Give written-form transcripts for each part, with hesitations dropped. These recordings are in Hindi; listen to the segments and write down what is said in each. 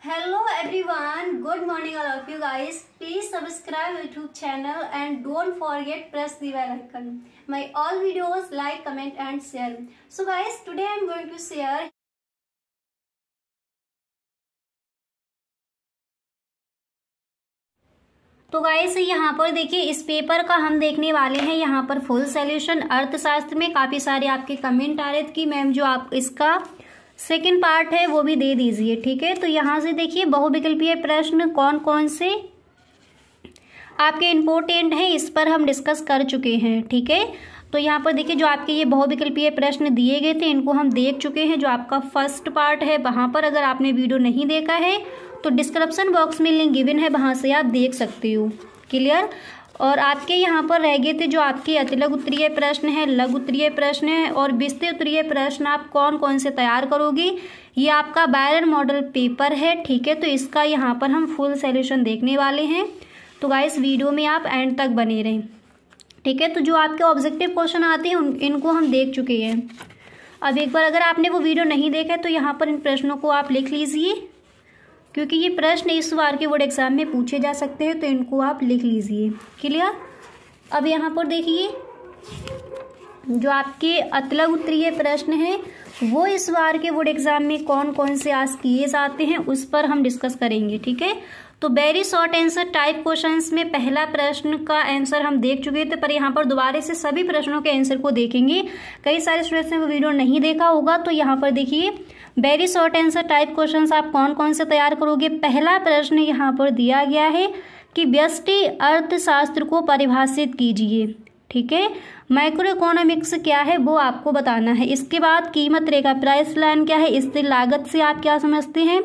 Hello everyone, good morning all of you guys. Please subscribe YouTube channel and don't forget press the bell icon. My all videos like, comment and share. So guys, today I am going to share तो गाइस यहाँ पर देखिए इस पेपर का हम देखने वाले हैं यहाँ पर फुल सॉल्यूशन। अर्थशास्त्र में काफी सारे आपके कमेंट आ रहे थे कि मैम जो आप इसका सेकंड पार्ट है वो भी दे दीजिए, ठीक है। तो यहाँ से देखिए बहुविकल्पीय प्रश्न कौन कौन से आपके इम्पोर्टेंट हैं इस पर हम डिस्कस कर चुके हैं, ठीक है। तो यहाँ पर देखिए जो आपके ये बहुविकल्पीय प्रश्न दिए गए थे इनको हम देख चुके हैं। जो आपका फर्स्ट पार्ट है वहाँ पर अगर आपने वीडियो नहीं देखा है तो डिस्क्रिप्शन बॉक्स में लिंक गिवन है, वहाँ से आप देख सकते हो, क्लियर। और आपके यहाँ पर रह गए थे जो आपके अतिलघु उत्तरीय प्रश्न है, लघु उत्तरीय प्रश्न है और विस्तृत उत्तरीय प्रश्न आप कौन कौन से तैयार करोगे। ये आपका बायरन मॉडल पेपर है, ठीक है। तो इसका यहाँ पर हम फुल सॉल्यूशन देखने वाले हैं। तो गाइस वीडियो में आप एंड तक बने रहें, ठीक है। तो जो आपके ऑब्जेक्टिव क्वेश्चन आते हैं इनको हम देख चुके हैं। अब एक बार अगर आपने वो वीडियो नहीं देखा है तो यहाँ पर इन प्रश्नों को आप लिख लीजिए, क्योंकि ये प्रश्न इस बार के बोर्ड एग्जाम में पूछे जा सकते हैं, तो इनको आप लिख लीजिए, क्लियर। अब यहाँ पर देखिए जो आपके अतिलघु उत्तरीय प्रश्न है वो इस बार के बोर्ड एग्जाम में कौन कौन से आज किए जाते हैं उस पर हम डिस्कस करेंगे, ठीक है। तो very short answer type questions में पहला प्रश्न का आंसर हम देख चुके थे, पर यहाँ पर दोबारा से सभी प्रश्नों के आंसर को देखेंगे। कई सारे स्टूडेंट्स ने वो वीडियो नहीं देखा होगा, तो यहाँ पर देखिए very short answer type questions आप कौन कौन से तैयार करोगे। पहला प्रश्न यहाँ पर दिया गया है कि व्यष्टि अर्थशास्त्र को परिभाषित कीजिए, ठीक है। माइक्रो इकोनॉमिक्स क्या है वो आपको बताना है। इसके बाद कीमत रेखा प्राइस लाइन क्या है, स्थिर लागत से आप क्या समझते हैं।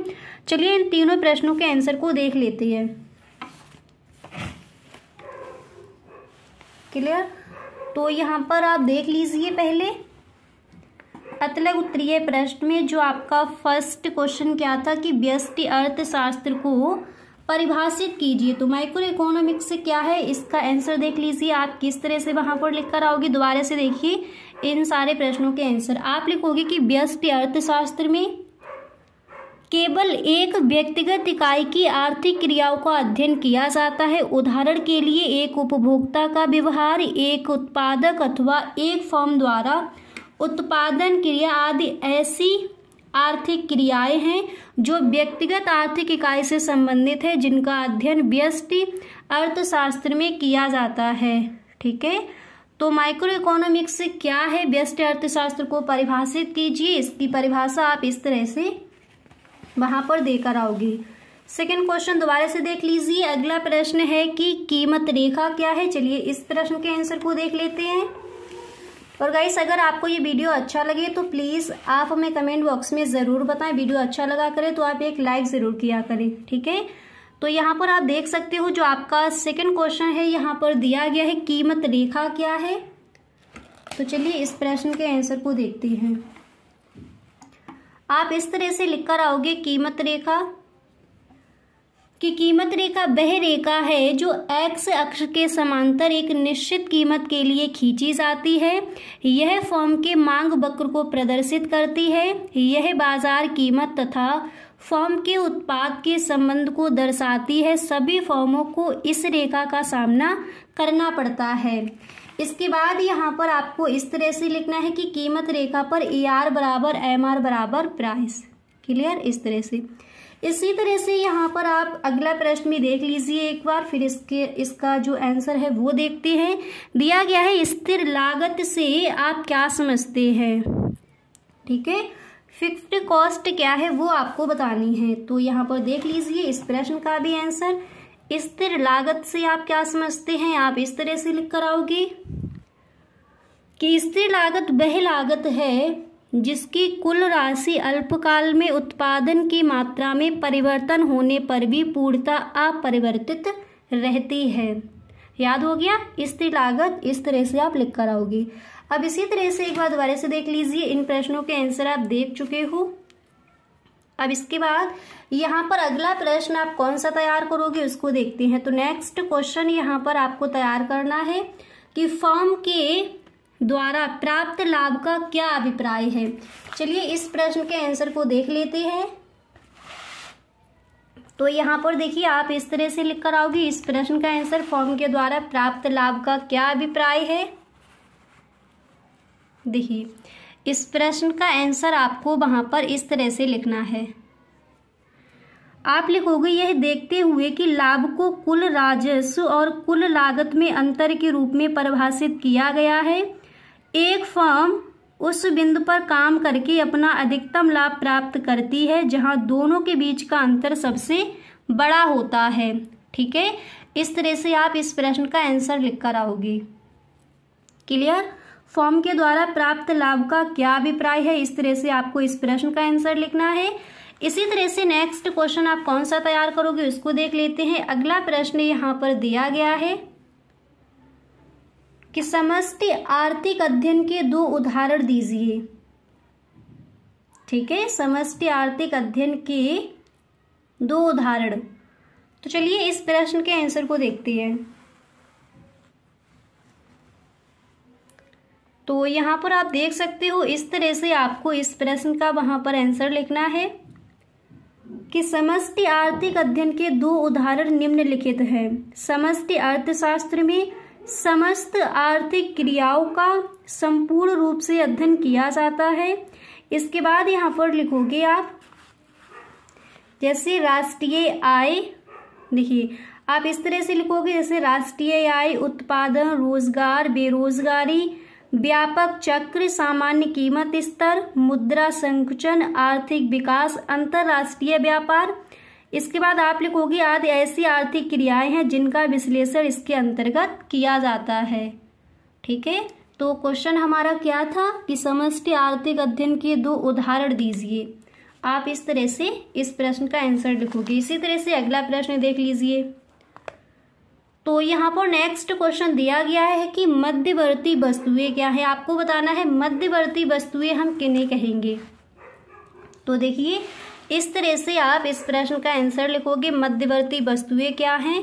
चलिए इन तीनों प्रश्नों के आंसर को देख लेते हैं, क्लियर। तो यहाँ पर आप देख लीजिए पहले अतिलघु उत्तरीय प्रश्न में जो आपका फर्स्ट क्वेश्चन क्या था कि व्यष्टि अर्थशास्त्र को परिभाषित कीजिए। तो माइक्रो इकोनॉमिक्स से क्या है इसका आंसर देख लीजिए। आप किस तरह से वहां पर लिख कर आओगे, दोबारा से देखिए इन सारे प्रश्नों के आंसर। आप लिखोगे कि व्यष्टि अर्थशास्त्र में केवल एक व्यक्तिगत इकाई की आर्थिक क्रियाओं का अध्ययन किया जाता है। उदाहरण के लिए एक उपभोक्ता का व्यवहार, एक उत्पादक अथवा एक फर्म द्वारा उत्पादन क्रिया आदि ऐसी आर्थिक क्रियाएं हैं जो व्यक्तिगत आर्थिक इकाई से संबंधित है, जिनका अध्ययन व्यष्टि अर्थशास्त्र में किया जाता है, ठीक है। तो माइक्रो इकोनॉमिक्स क्या है, व्यष्टि अर्थशास्त्र को परिभाषित कीजिए। इसकी परिभाषा आप इस तरह से वहां पर देकर आओगे। सेकंड क्वेश्चन दोबारा से देख लीजिए। अगला प्रश्न है कि कीमत रेखा क्या है। चलिए इस प्रश्न के आंसर को देख लेते हैं। और गाइस अगर आपको ये वीडियो अच्छा लगे तो प्लीज़ आप हमें कमेंट बॉक्स में ज़रूर बताएं। वीडियो अच्छा लगा करे तो आप एक लाइक ज़रूर किया करें, ठीक है। तो यहाँ पर आप देख सकते हो जो आपका सेकंड क्वेश्चन है यहाँ पर दिया गया है कीमत रेखा क्या है। तो चलिए इस प्रश्न के आंसर को देखते हैं। आप इस तरह से लिख कर आओगे कीमत रेखा कि कीमत रेखा वह रेखा है जो एक्स अक्ष के समांतर एक निश्चित कीमत के लिए खींची जाती है। यह फर्म के मांग वक्र को प्रदर्शित करती है। यह बाजार कीमत तथा फर्म के उत्पाद के संबंध को दर्शाती है। सभी फर्मों को इस रेखा का सामना करना पड़ता है। इसके बाद यहाँ पर आपको इस तरह से लिखना है कि कीमत रेखा पर AR बराबर MR बराबर प्राइस, क्लियर। इस तरह से इसी तरह से यहाँ पर आप अगला प्रश्न भी देख लीजिए एक बार, फिर इसका जो आंसर है वो देखते हैं। दिया गया है स्थिर लागत से आप क्या समझते हैं, ठीक है। फिक्स्ड कॉस्ट क्या है वो आपको बतानी है। तो यहाँ पर देख लीजिए इस प्रश्न का भी आंसर। स्थिर लागत से आप क्या समझते हैं, आप इस तरह से लिख कर आओगे कि स्थिर लागत वह लागत है जिसकी कुल राशि अल्पकाल में उत्पादन की मात्रा में परिवर्तन होने पर भी पूर्णतः अपरिवर्तित रहती है। याद हो गया स्थिर लागत, इस तरह से आप लिख कर आओगे। अब इसी तरह से एक बार दोबारा से देख लीजिए। इन प्रश्नों के आंसर आप देख चुके हो। अब इसके बाद यहाँ पर अगला प्रश्न आप कौन सा तैयार करोगे उसको देखते हैं। तो नेक्स्ट क्वेश्चन यहाँ पर आपको तैयार करना है कि फर्म के द्वारा प्राप्त लाभ का क्या अभिप्राय है। चलिए इस प्रश्न के आंसर को देख लेते हैं। तो यहाँ पर देखिए आप इस तरह से लिख कर आओगे, इस प्रश्न का आंसर फॉर्म के द्वारा प्राप्त लाभ का क्या अभिप्राय है। देखिए इस प्रश्न का आंसर आपको वहां पर इस तरह से लिखना है। आप लिखोगे यह देखते हुए कि लाभ को कुल राजस्व और कुल लागत में अंतर के रूप में परिभाषित किया गया है। एक फर्म उस बिंदु पर काम करके अपना अधिकतम लाभ प्राप्त करती है जहां दोनों के बीच का अंतर सबसे बड़ा होता है। ठीक है, इस तरह से आप इस प्रश्न का आंसर लिख कर आओगे। क्लियर। फर्म के द्वारा प्राप्त लाभ का क्या अभिप्राय है, इस तरह से आपको इस प्रश्न का आंसर लिखना है। इसी तरह से नेक्स्ट क्वेश्चन आप कौन सा तैयार करोगे उसको देख लेते हैं। अगला प्रश्न यहाँ पर दिया गया है कि समष्टि आर्थिक अध्ययन के 2 उदाहरण दीजिए। ठीक है, समष्टि आर्थिक अध्ययन के 2 उदाहरण। तो चलिए इस प्रश्न के आंसर को देखते हैं। तो यहाँ पर आप देख सकते हो इस तरह से आपको इस प्रश्न का वहां पर आंसर लिखना है कि समष्टि आर्थिक अध्ययन के 2 उदाहरण निम्नलिखित हैं। समष्टि अर्थशास्त्र में समस्त आर्थिक क्रियाओं का संपूर्ण रूप से अध्ययन किया जाता है। इसके बाद यहाँ पर लिखोगे आप जैसे राष्ट्रीय आय, देखिए आप इस तरह से लिखोगे जैसे राष्ट्रीय आय, उत्पादन, रोजगार, बेरोजगारी, व्यापक चक्र, सामान्य कीमत स्तर, मुद्रा संकुचन, आर्थिक विकास, अंतरराष्ट्रीय व्यापार। इसके बाद आप लिखोगे आदि ऐसी आर्थिक क्रियाएं हैं जिनका विश्लेषण इसके अंतर्गत किया जाता है। ठीक है, तो क्वेश्चन हमारा क्या था कि समष्टि आर्थिक अध्ययन के 2 उदाहरण दीजिए। आप इस तरह से इस प्रश्न का आंसर लिखोगे। इसी तरह से अगला प्रश्न देख लीजिए। तो यहाँ पर नेक्स्ट क्वेश्चन दिया गया है कि मध्यवर्ती वस्तुएं क्या है। आपको बताना है मध्यवर्ती वस्तुएं हम किन्हें कहेंगे। तो देखिए इस तरह से आप इस प्रश्न का आंसर लिखोगे, मध्यवर्ती वस्तुएं क्या हैं।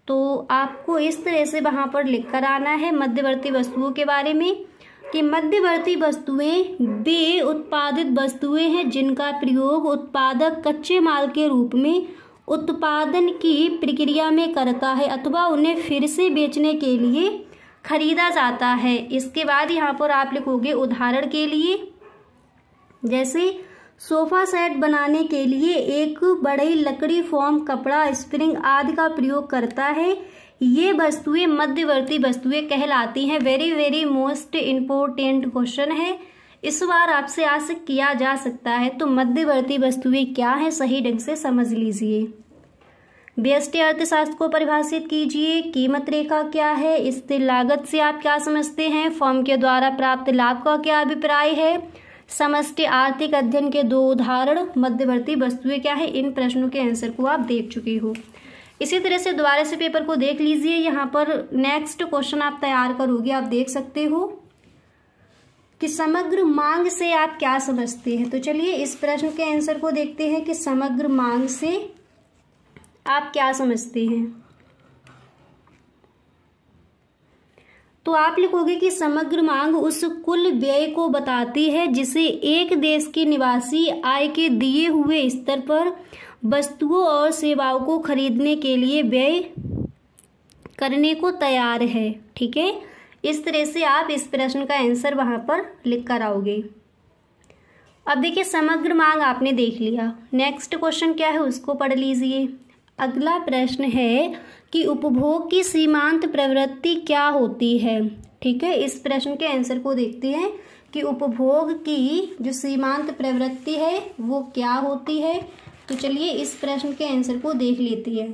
तो आपको इस तरह से वहां पर लिख कर आना है मध्यवर्ती वस्तुओं के बारे में कि मध्यवर्ती वस्तुएं वे उत्पादित वस्तुएं हैं जिनका प्रयोग उत्पादक कच्चे माल के रूप में उत्पादन की प्रक्रिया में करता है अथवा उन्हें फिर से बेचने के लिए खरीदा जाता है। इसके बाद यहाँ पर आप लिखोगे उदाहरण के लिए जैसे सोफा सेट बनाने के लिए एक बड़ी लकड़ी, फोम, कपड़ा, स्प्रिंग आदि का प्रयोग करता है। ये वस्तुएं मध्यवर्ती वस्तुएं कहलाती हैं। Very very most important question है, इस बार आपसे आशा किया जा सकता है। तो मध्यवर्ती वस्तुएं क्या है सही ढंग से समझ लीजिए। व्यष्टि अर्थशास्त्र को परिभाषित कीजिए। कीमत रेखा क्या है, स्थिर लागत से आप क्या समझते हैं, फर्म के द्वारा प्राप्त लाभ का क्या अभिप्राय है, समष्टि आर्थिक अध्ययन के 2 उदाहरण, मध्यवर्ती वस्तुएं क्या है। इन प्रश्नों के आंसर को आप देख चुके हो। इसी तरह से दोबारा से पेपर को देख लीजिए। यहाँ पर नेक्स्ट क्वेश्चन आप तैयार करोगे। आप देख सकते हो कि समग्र मांग से आप क्या समझते हैं। तो चलिए इस प्रश्न के आंसर को देखते हैं कि समग्र मांग से आप क्या समझते हैं। तो आप लिखोगे कि समग्र मांग उस कुल व्यय को बताती है जिसे एक देश के निवासी आय के दिए हुए स्तर पर वस्तुओं और सेवाओं को खरीदने के लिए व्यय करने को तैयार है। ठीक है, इस तरह से आप इस प्रश्न का आंसर वहां पर लिख कर आओगे। अब देखिए समग्र मांग आपने देख लिया। नेक्स्ट क्वेश्चन क्या है उसको पढ़ लीजिए। अगला प्रश्न है कि उपभोग की सीमांत प्रवृत्ति क्या होती है। ठीक है, इस प्रश्न के आंसर को देखते हैं कि उपभोग की जो सीमांत प्रवृत्ति है वो क्या होती है। तो चलिए इस प्रश्न के आंसर को देख लेते हैं।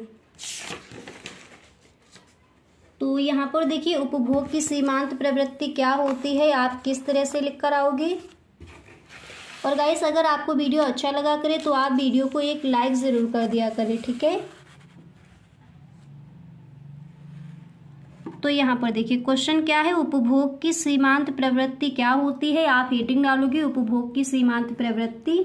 तो यहाँ पर देखिए उपभोग की सीमांत प्रवृत्ति क्या होती है, आप किस तरह से लिख कर आओगे। और गाइस अगर आपको वीडियो अच्छा लगा करे तो आप वीडियो को एक लाइक जरूर कर दिया करें। ठीक है, तो यहाँ पर देखिए क्वेश्चन क्या है, उपभोग की सीमांत प्रवृत्ति क्या होती है। आप हेडिंग डालोगे उपभोग की सीमांत प्रवृत्ति।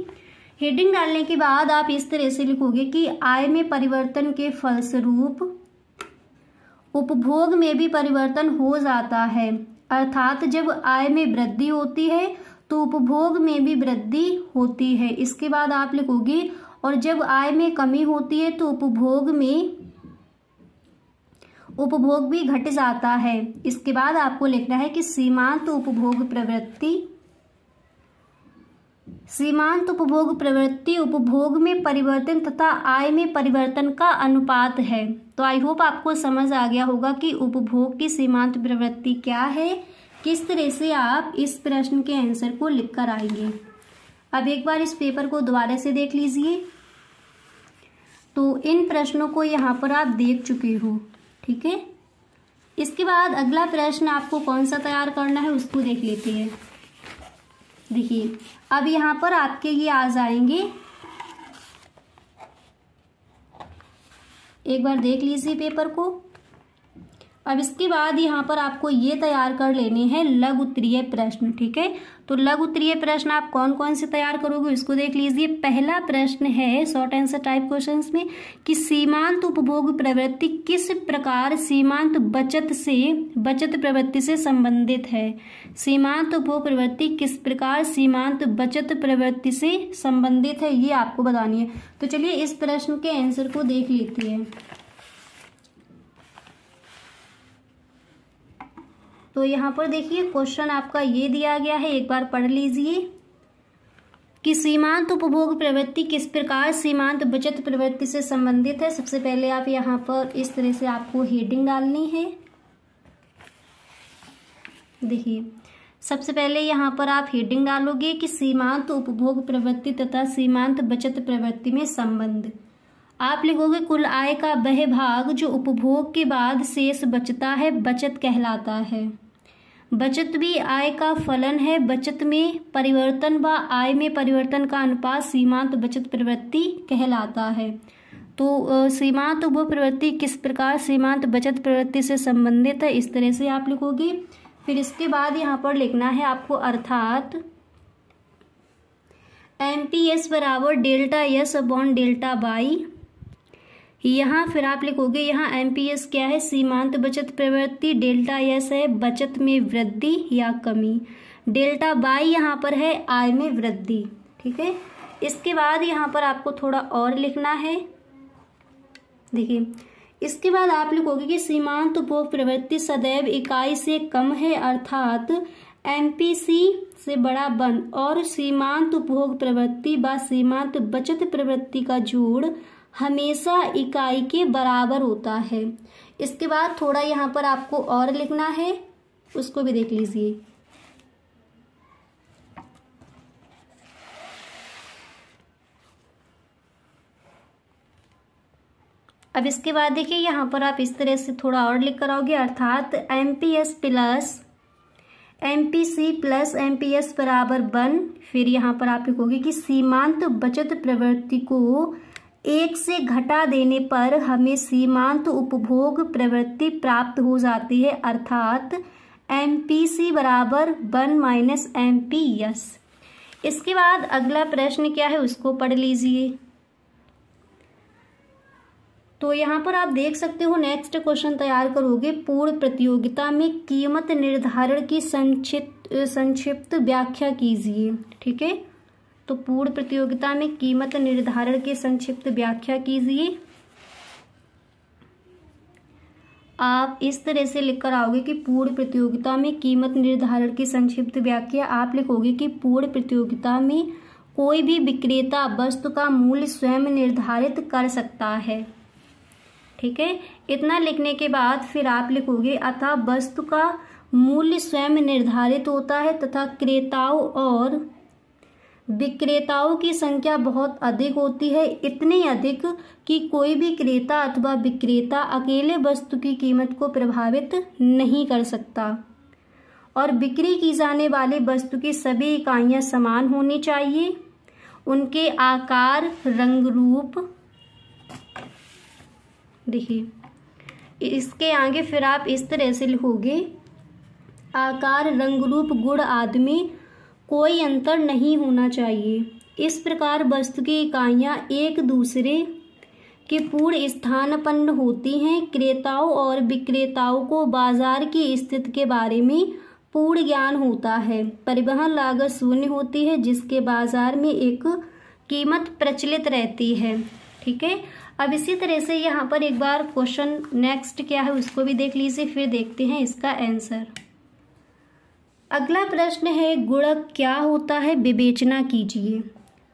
हेडिंग डालने के बाद आप इस तरह से लिखोगे कि आय में परिवर्तन के फलस्वरूप उपभोग में भी परिवर्तन हो जाता है, अर्थात जब आय में वृद्धि होती है तो उपभोग में भी वृद्धि होती है। इसके बाद आप लिखोगे और जब आय में कमी होती है तो उपभोग भी घट जाता है। इसके बाद आपको लिखना है कि सीमांत उपभोग प्रवृत्ति उपभोग में परिवर्तन तथा आय में परिवर्तन का अनुपात है। तो आई होप आपको समझ आ गया होगा कि उपभोग की सीमांत प्रवृत्ति क्या है, किस तरह से आप इस प्रश्न के आंसर को लिख कर आएंगे। अब एक बार इस पेपर को दोबारा से देख लीजिए। तो इन प्रश्नों को यहाँ पर आप देख चुके हो, ठीक है। इसके बाद अगला प्रश्न आपको कौन सा तैयार करना है उसको देख लेते हैं। देखिए अब यहाँ पर आपके ये आ जाएंगे, एक बार देख लीजिए पेपर को। अब इसके बाद यहाँ पर आपको ये तैयार कर लेने हैं लघु उत्तरीय प्रश्न, ठीक है। तो लघु उत्तरीय प्रश्न आप कौन कौन से तैयार करोगे इसको देख लीजिए। पहला प्रश्न है शॉर्ट आंसर टाइप क्वेश्चंस में कि सीमांत उपभोग प्रवृत्ति किस प्रकार सीमांत बचत प्रवृत्ति से संबंधित है। सीमांत उपभोग प्रवृत्ति किस प्रकार सीमांत बचत प्रवृत्ति से संबंधित है, ये आपको बतानी है। तो चलिए इस प्रश्न के आंसर को देख लेते हैं। तो यहाँ पर देखिए क्वेश्चन आपका ये दिया गया है, एक बार पढ़ लीजिए कि सीमांत उपभोग प्रवृत्ति किस प्रकार सीमांत बचत प्रवृत्ति से संबंधित है। सबसे पहले आप यहाँ पर इस तरह से आपको हेडिंग डालनी है। देखिए सबसे पहले यहाँ पर आप हेडिंग डालोगे कि सीमांत उपभोग प्रवृत्ति तथा सीमांत बचत प्रवृत्ति में संबंध। आप लिखोगे कुल आय का वह भाग जो उपभोग के बाद शेष बचता है बचत कहलाता है। बचत भी आय का फलन है। बचत में परिवर्तन व आय में परिवर्तन का अनुपात सीमांत बचत प्रवृत्ति कहलाता है। तो सीमांत उपभोग प्रवृत्ति किस प्रकार सीमांत बचत प्रवृत्ति से संबंधित है, इस तरह से आप लिखोगे। फिर इसके बाद यहाँ पर लिखना है आपको अर्थात MPS बराबर delta S upon delta Y। यहाँ फिर आप लिखोगे यहाँ MPS क्या है, सीमांत बचत प्रवृत्ति, डेल्टा S है बचत में वृद्धि या कमी, डेल्टा Y यहाँ पर है आय में वृद्धि, ठीक है। इसके बाद यहाँ पर आपको थोड़ा और लिखना है। देखिए इसके बाद आप लिखोगे कि सीमांत उपभोग प्रवृत्ति सदैव इकाई से कम है अर्थात MPC से बड़ा बंद और सीमांत उपभोग प्रवृत्ति व सीमांत बचत प्रवृत्ति का जोड़ हमेशा इकाई के बराबर होता है। इसके बाद थोड़ा यहाँ पर आपको और लिखना है, उसको भी देख लीजिए। अब इसके बाद देखिए यहाँ पर आप इस तरह से थोड़ा और लिख कर आओगे अर्थात MPS plus MPC plus MPS बराबर 1। फिर यहाँ पर आप लिखोगे कि सीमांत बचत प्रवृत्ति को 1 से घटा देने पर हमें सीमांत उपभोग प्रवृत्ति प्राप्त हो जाती है अर्थात MPC बराबर 1 माइनस MPS। इसके बाद अगला प्रश्न क्या है उसको पढ़ लीजिए। तो यहाँ पर आप देख सकते हो नेक्स्ट क्वेश्चन तैयार करोगे पूर्ण प्रतियोगिता में कीमत निर्धारण की संक्षिप्त व्याख्या कीजिए, ठीक है। तो पूर्ण प्रतियोगिता में कीमत निर्धारण की संक्षिप्त व्याख्या कीजिए। आप इस तरह से लिखकर आओगे कि पूर्ण प्रतियोगिता में कीमत निर्धारण की संक्षिप्त व्याख्या। आप लिखोगे कि पूर्ण प्रतियोगिता में कोई भी विक्रेता वस्तु का मूल्य स्वयं निर्धारित कर सकता है, ठीक है। इतना लिखने के बाद फिर आप लिखोगे अतः वस्तु का मूल्य स्वयं निर्धारित होता है तथा क्रेताओं और विक्रेताओं की संख्या बहुत अधिक होती है, इतनी अधिक कि कोई भी क्रेता अथवा विक्रेता अकेले वस्तु की कीमत को प्रभावित नहीं कर सकता और बिक्री की जाने वाली वस्तु की सभी इकाइयां समान होनी चाहिए। उनके आकार रंग रूप, देखिए इसके आगे फिर आप इस तरह से लिखोगे आकार रंग रूप गुण आदि में कोई अंतर नहीं होना चाहिए। इस प्रकार वस्तु की इकाइयां एक दूसरे के पूर्ण स्थानापन्न होती हैं। क्रेताओं और विक्रेताओं को बाजार की स्थिति के बारे में पूर्ण ज्ञान होता है। परिवहन लागत शून्य होती है, जिसके बाजार में एक कीमत प्रचलित रहती है। ठीक है, अब इसी तरह से यहाँ पर एक बार क्वेश्चन नेक्स्ट क्या है उसको भी देख लीजिए, फिर देखते हैं इसका आंसर। अगला प्रश्न है गुणक क्या होता है, विवेचना कीजिए।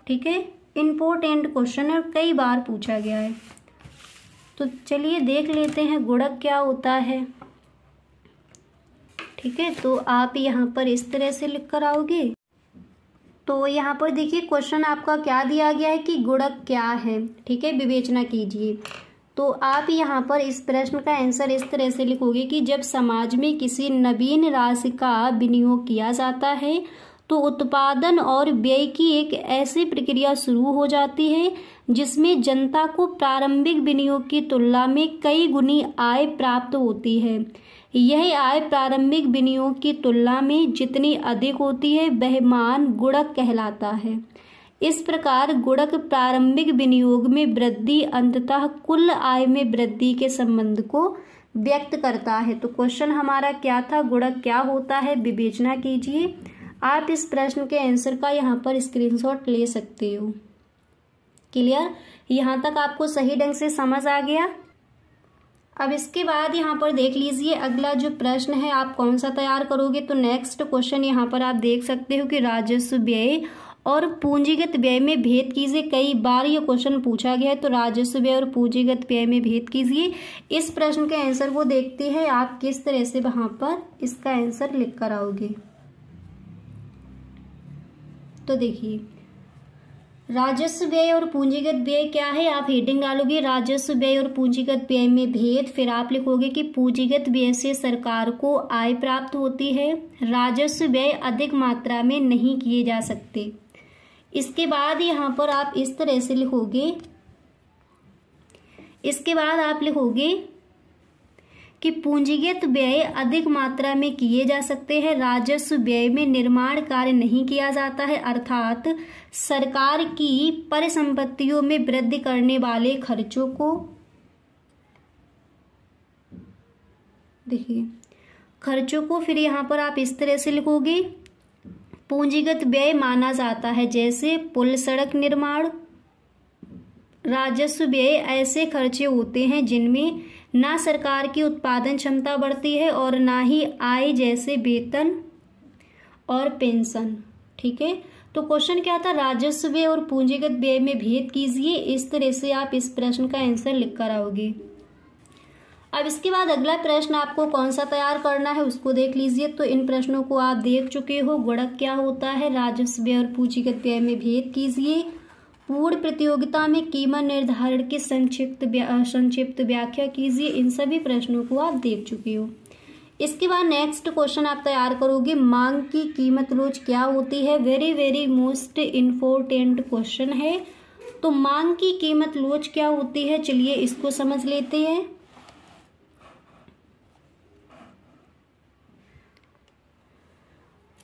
ठीक है, इम्पोर्टेंट क्वेश्चन है और कई बार पूछा गया है, तो चलिए देख लेते हैं गुणक क्या होता है। ठीक है, तो आप यहाँ पर इस तरह से लिख कर आओगे। तो यहाँ पर देखिए क्वेश्चन आपका क्या दिया गया है कि गुणक क्या है। ठीक है, विवेचना कीजिए। तो आप यहाँ पर इस प्रश्न का आंसर इस तरह से लिखोगे कि जब समाज में किसी नवीन राशि का विनियोग किया जाता है तो उत्पादन और व्यय की एक ऐसी प्रक्रिया शुरू हो जाती है जिसमें जनता को प्रारंभिक विनियोग की तुलना में कई गुनी आय प्राप्त होती है। यह आय प्रारंभिक विनियोग की तुलना में जितनी अधिक होती है वह मान गुणक कहलाता है। इस प्रकार गुणक प्रारंभिक विनियोग में वृद्धि अंततः कुल आय में वृद्धि के संबंध को व्यक्त करता है। तो क्वेश्चन हमारा क्या था, गुणक क्या होता है, विवेचना कीजिए। आप इस प्रश्न के आंसर का यहाँ पर स्क्रीनशॉट ले सकते हो। क्लियर, यहाँ तक आपको सही ढंग से समझ आ गया। अब इसके बाद यहाँ पर देख लीजिए अगला जो प्रश्न है आप कौन सा तैयार करोगे। तो नेक्स्ट क्वेश्चन यहाँ पर आप देख सकते हो कि राजस्व व्यय और पूंजीगत व्यय में भेद कीजिए। कई बार ये क्वेश्चन पूछा गया है, तो राजस्व व्यय और पूंजीगत व्यय में भेद कीजिए। इस प्रश्न के आंसर को देखते हैं आप किस तरह से वहां पर इसका आंसर लिख कर आओगे। तो देखिए राजस्व व्यय और पूंजीगत व्यय क्या है, आप हेडिंग डालोगे राजस्व व्यय और पूंजीगत व्यय में भेद, फिर आप लिखोगे कि पूंजीगत व्यय से सरकार को आय प्राप्त होती है, राजस्व व्यय अधिक मात्रा में नहीं किए जा सकते। इसके बाद यहाँ पर आप इस तरह से लिखोगे, इसके बाद आप लिखोगे कि पूंजीगत व्यय अधिक मात्रा में किए जा सकते हैं, राजस्व व्यय में निर्माण कार्य नहीं किया जाता है, अर्थात सरकार की परिसंपत्तियों में वृद्धि करने वाले खर्चों को, देखिए खर्चों को, फिर यहाँ पर आप इस तरह से लिखोगे पूंजीगत व्यय माना जाता है जैसे पुल सड़क निर्माण। राजस्व व्यय ऐसे खर्चे होते हैं जिनमें ना सरकार की उत्पादन क्षमता बढ़ती है और ना ही आय जैसे वेतन और पेंशन। ठीक है, तो क्वेश्चन क्या था, राजस्व व्यय और पूंजीगत व्यय में भेद कीजिए। इस तरह से आप इस प्रश्न का आंसर लिख कर आओगे। अब इसके बाद अगला प्रश्न आपको कौन सा तैयार करना है उसको देख लीजिए। तो इन प्रश्नों को आप देख चुके हो, गुणक क्या होता है, राजस्व व्यय और पूंजीगत व्यय में भेद कीजिए, पूर्ण प्रतियोगिता में कीमत निर्धारण की संक्षिप्त व्याख्या कीजिए। इन सभी प्रश्नों को आप देख चुके हो। इसके बाद नेक्स्ट क्वेश्चन आप तैयार करोगे, मांग की कीमत रोज क्या होती है। Very very most important question है। तो मांग की कीमत रोज क्या होती है, चलिए इसको समझ लेते हैं।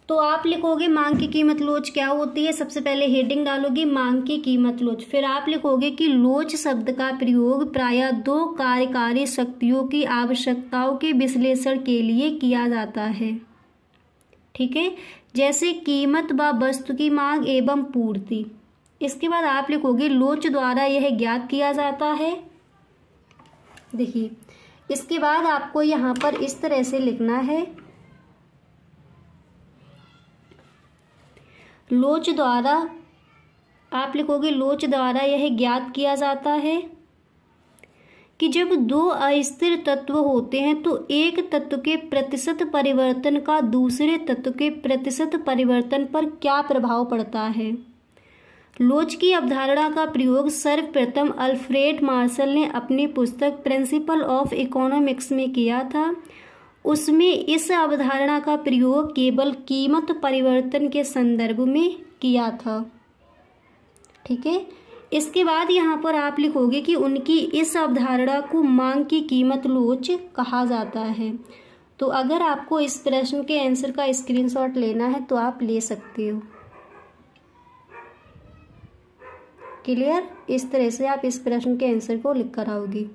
तो आप लिखोगे मांग की कीमत लोच क्या होती है। सबसे पहले हेडिंग डालोगे मांग की कीमत लोच, फिर आप लिखोगे कि लोच शब्द का प्रयोग प्रायः दो कार्यकारी शक्तियों की आवश्यकताओं के विश्लेषण के लिए किया जाता है। ठीक है, जैसे कीमत व वस्तु की मांग एवं पूर्ति। इसके बाद आप लिखोगे लोच द्वारा यह ज्ञात किया जाता है। देखिए इसके बाद आपको यहाँ पर इस तरह से लिखना है, लोच द्वारा, आप लिखोगे लोच द्वारा यह ज्ञात किया जाता है कि जब दो अस्थिर तत्व होते हैं तो एक तत्व के प्रतिशत परिवर्तन का दूसरे तत्व के प्रतिशत परिवर्तन पर क्या प्रभाव पड़ता है। लोच की अवधारणा का प्रयोग सर्वप्रथम अल्फ्रेड मार्शल ने अपनी पुस्तक प्रिंसिपल ऑफ इकोनॉमिक्स में किया था। उसमें इस अवधारणा का प्रयोग केवल कीमत परिवर्तन के संदर्भ में किया था। ठीक है, इसके बाद यहाँ पर आप लिखोगे कि उनकी इस अवधारणा को मांग की कीमत लोच कहा जाता है। तो अगर आपको इस प्रश्न के आंसर का स्क्रीनशॉट लेना है तो आप ले सकते हो। क्लियर, इस तरह से आप इस प्रश्न के आंसर को लिख कर आओगे।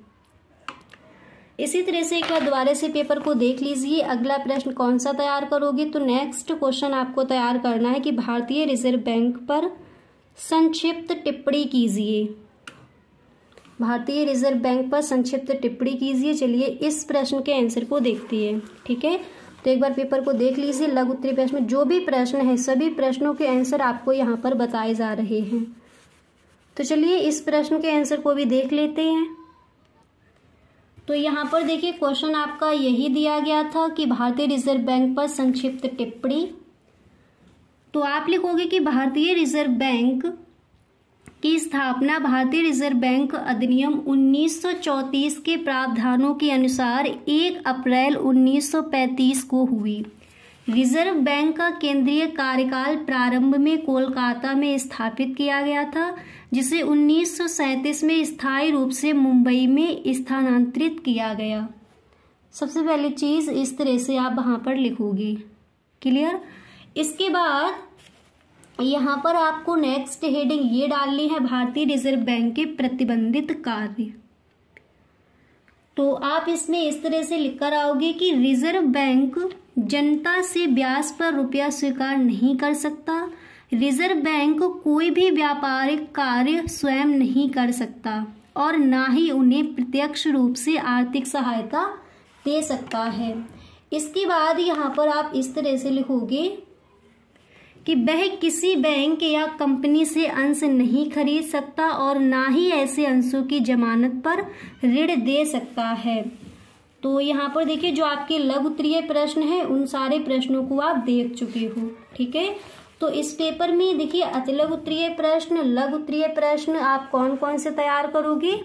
इसी तरह से एक बार दोबारा से पेपर को देख लीजिए। अगला प्रश्न कौन सा तैयार करोगे, तो नेक्स्ट क्वेश्चन आपको तैयार करना है कि भारतीय रिजर्व बैंक पर संक्षिप्त टिप्पणी कीजिए। भारतीय रिजर्व बैंक पर संक्षिप्त टिप्पणी कीजिए। चलिए इस प्रश्न के आंसर को देखते हैं। ठीक है, तो एक बार पेपर को देख लीजिए। लघु उत्तरीय प्रश्न जो भी प्रश्न है सभी प्रश्नों के आंसर आपको यहाँ पर बताए जा रहे हैं। तो चलिए इस प्रश्न के आंसर को भी देख लेते हैं। तो यहाँ पर देखिए क्वेश्चन आपका यही दिया गया था कि भारतीय रिजर्व बैंक पर संक्षिप्त टिप्पणी। तो आप लिखोगे कि भारतीय रिजर्व बैंक की स्थापना भारतीय रिजर्व बैंक अधिनियम 1934 के प्रावधानों के अनुसार 1 अप्रैल 1935 को हुई। रिजर्व बैंक का केंद्रीय कार्यकाल प्रारंभ में कोलकाता में स्थापित किया गया था, जिसे 1937 में स्थायी रूप से मुंबई में स्थानांतरित किया गया। सबसे पहली चीज इस तरह से आप वहां पर लिखोगे। क्लियर। इसके बाद यहाँ पर आपको नेक्स्ट हेडिंग ये डालनी है, भारतीय रिजर्व बैंक के प्रतिबंधित कार्य। तो आप इसमें इस तरह से लिखकर आओगे कि रिजर्व बैंक जनता से ब्याज पर रुपया स्वीकार नहीं कर सकता। रिजर्व बैंक कोई भी व्यापारिक कार्य स्वयं नहीं कर सकता और ना ही उन्हें प्रत्यक्ष रूप से आर्थिक सहायता दे सकता है। इसके बाद यहाँ पर आप इस तरह से लिखोगे कि वह किसी बैंक या कंपनी से अंश नहीं खरीद सकता और ना ही ऐसे अंशों की जमानत पर ऋण दे सकता है। तो यहाँ पर देखिए जो आपके लघु उत्तरीय प्रश्न है उन सारे प्रश्नों को आप देख चुके हो। ठीक है, तो इस पेपर में देखिए अतिलघु उत्तरीय प्रश्न, लघु उत्तरीय प्रश्न आप कौन कौन से तैयार करोगे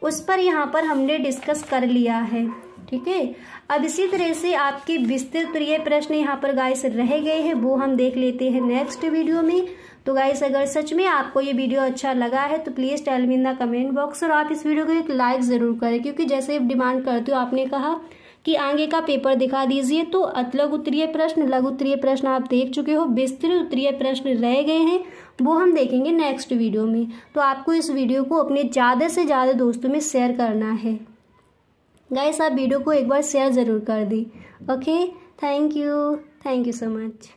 उस पर यहाँ पर हमने डिस्कस कर लिया है। ठीक है, अब इसी तरह से आपके विस्तृत उत्तरीय प्रश्न यहाँ पर गाइस रह गए हैं, वो हम देख लेते हैं नेक्स्ट वीडियो में। तो गाइस अगर सच में आपको ये वीडियो अच्छा लगा है तो please tell me in the comment box और आप इस वीडियो को एक लाइक जरूर करें, क्योंकि जैसे डिमांड करते हो आपने कहा कि आगे का पेपर दिखा दीजिए। तो लघु उत्तरीय प्रश्न, लघु उत्तरीय प्रश्न आप देख चुके हो, विस्तृत उत्तरीय प्रश्न रह गए हैं, वो हम देखेंगे नेक्स्ट वीडियो में। तो आपको इस वीडियो को अपने ज़्यादा से ज़्यादा दोस्तों में शेयर करना है। गाइस आप वीडियो को एक बार शेयर ज़रूर कर दी। Okay, thank you so much.